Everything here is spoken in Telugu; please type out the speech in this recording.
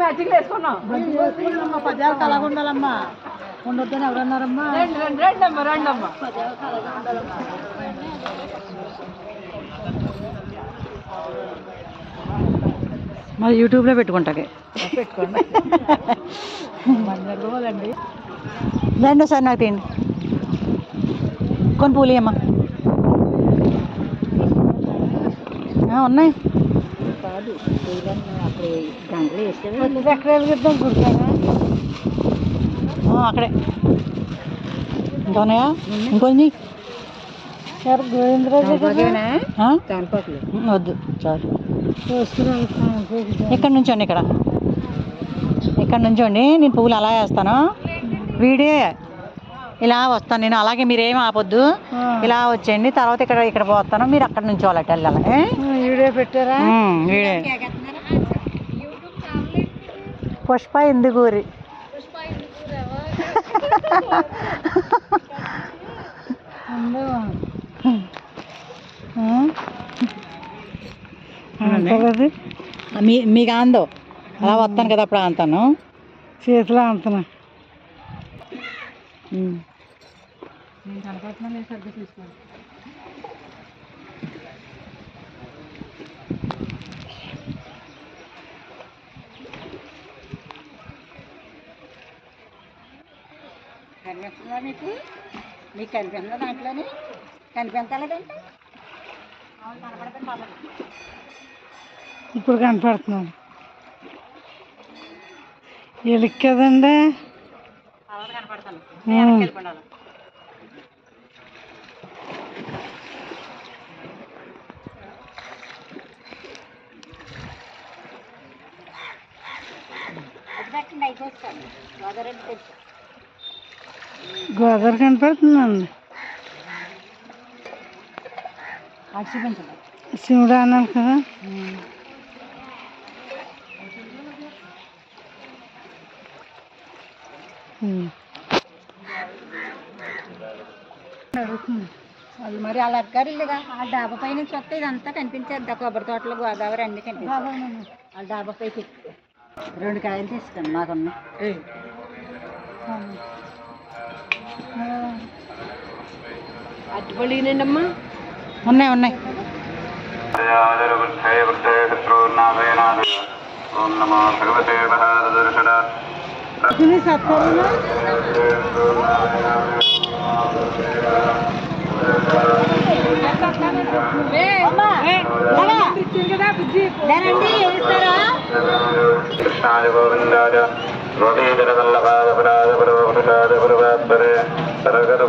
మ్యాచింగ్ వేసుకున్నాం. 10 ఏళ్ళకి అలాగ ఉండాలమ్మా. ఉండొద్దని ఎవరన్నారమ్మా? రెండమ్మా మరి యూట్యూబ్లో పెట్టుకోండి. రండి సార్, నాకు తీయండి. కొన్ని పూలు అమ్మా ఉన్నాయి. అక్కడే ఇంకా ఉన్నాయా? ఇంకొన్ని వద్దు చాలు. ఇక్కడ నుంచోండి, ఇక్కడ నుంచోండి. నేను పువ్వులు అలా వేస్తాను. వీడే ఇలా వస్తాను నేను. అలాగే మీరేం ఆపొద్దు, ఇలా వచ్చేయండి. తర్వాత ఇక్కడ పోతాను, మీరు అక్కడ నుంచి వాళ్ళకి వెళ్ళాలి. వీడియో పెట్టారా? వీడియో. పుష్ప ఇందుకూరి. మీకు ఆందో అలా వస్తాను కదా, అప్పుడు అంతాను చేతిలో అంతనా. నేను కనపడుతున్నా సరిగ్గా తీసుకోండి. కనిపిస్తుందా మీకు? మీకు కనిపిస్తుందా? దాంట్లోనే కనిపించలేదంటే ఇప్పుడు కనపడుతున్నాను. ఎలికి కదండి. గోదావరి కనపడుతుందండి. శివుడు అన్నాను కదా. అది మరి అలా అక్కర్లేదుగా. ఆ డాబా పై నుంచి వస్తే ఇదంతా కనిపించేద్దా? కొబ్బరి తోటలు, గోదావరి అన్నీ కనిపిస్తాయి. ఆ డాబా పై 2 కాయలు తీసుకోండి. మాకున్నా అట్టుపల్లినండి అమ్మా. ఉన్నాయి. కృష్ణాది గోవిందాయ గోపీధర వల్లభాయ పురాధ పురవపుషాద పురవాత్పరే సరగర